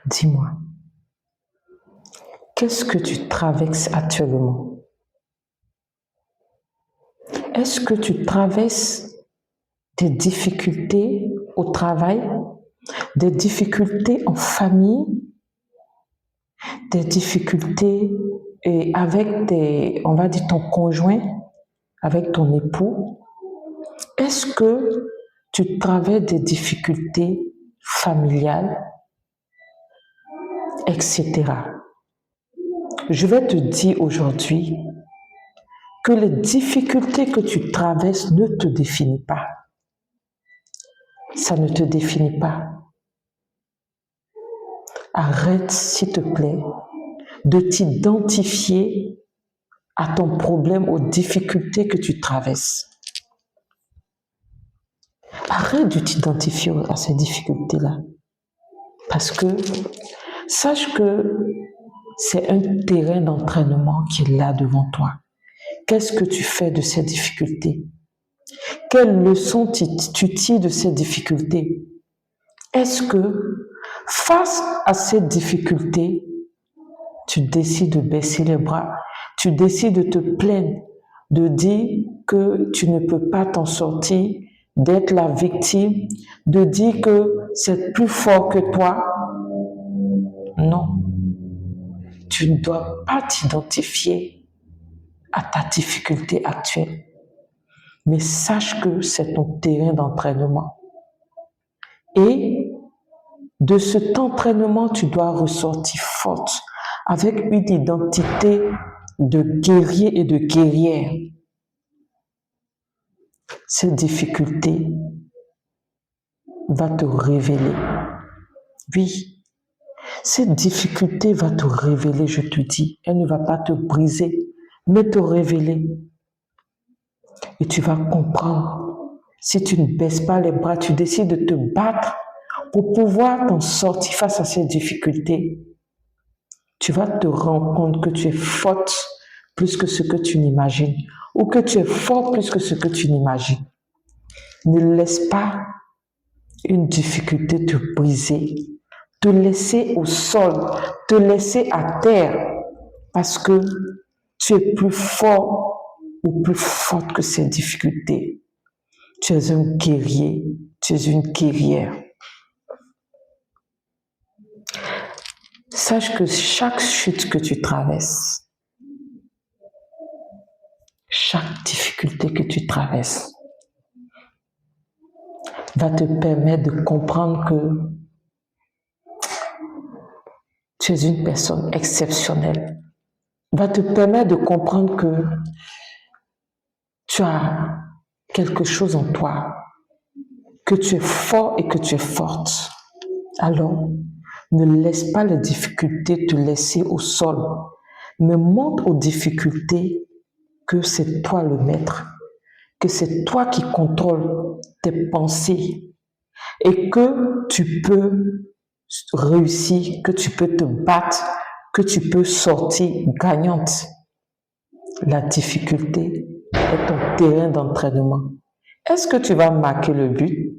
Dis-moi, qu'est-ce que tu traverses actuellement? Est-ce que tu traverses des difficultés au travail, des difficultés en famille, des difficultés avec on va dire ton conjoint, avec ton époux? Est-ce que tu traverses des difficultés familiales, etc.? Je vais te dire aujourd'hui que les difficultés que tu traverses ne te définissent pas. Ça ne te définit pas. Arrête, s'il te plaît, de t'identifier à ton problème, aux difficultés que tu traverses. Arrête de t'identifier à ces difficultés-là. Parce que sache que c'est un terrain d'entraînement qui est là devant toi. Qu'est-ce que tu fais de ces difficultés? Quelles leçons tu tires de ces difficultés? Est-ce que face à ces difficultés, tu décides de baisser les bras, tu décides de te plaindre, de dire que tu ne peux pas t'en sortir, d'être la victime, de dire que c'est plus fort que toi? Non. Tu ne dois pas t'identifier à ta difficulté actuelle. Mais sache que c'est ton terrain d'entraînement. Et de cet entraînement, tu dois ressortir forte, avec une identité de guerrier et de guerrière. Cette difficulté va te révéler. Oui, cette difficulté va te révéler, je te dis. Elle ne va pas te briser, mais te révéler. Et tu vas comprendre. Si tu ne baisses pas les bras, tu décides de te battre pour pouvoir t'en sortir face à ces difficultés. Tu vas te rendre compte que tu es forte plus que ce que tu n'imagines, ou que tu es fort plus que ce que tu n'imagines. Ne laisse pas une difficulté te briser, te laisser au sol, te laisser à terre, parce que tu es plus fort ou plus forte que ces difficultés. Tu es un guerrier, tu es une guerrière. Sache que chaque chute que tu traverses, chaque difficulté que tu traverses, va te permettre de comprendre que tu es une personne exceptionnelle. Va te permettre de comprendre que tu as quelque chose en toi, que tu es fort et que tu es forte. Alors, ne laisse pas les difficultés te laisser au sol, mais montre aux difficultés que c'est toi le maître, que c'est toi qui contrôles tes pensées et que tu peux réussir, que tu peux te battre, que tu peux sortir gagnante. La difficulté est ton terrain d'entraînement. Est-ce que tu vas marquer le but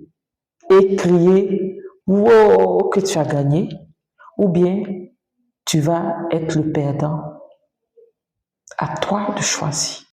et crier « Wow » que tu as gagné, ou bien tu vas être le perdant? À toi de choisir.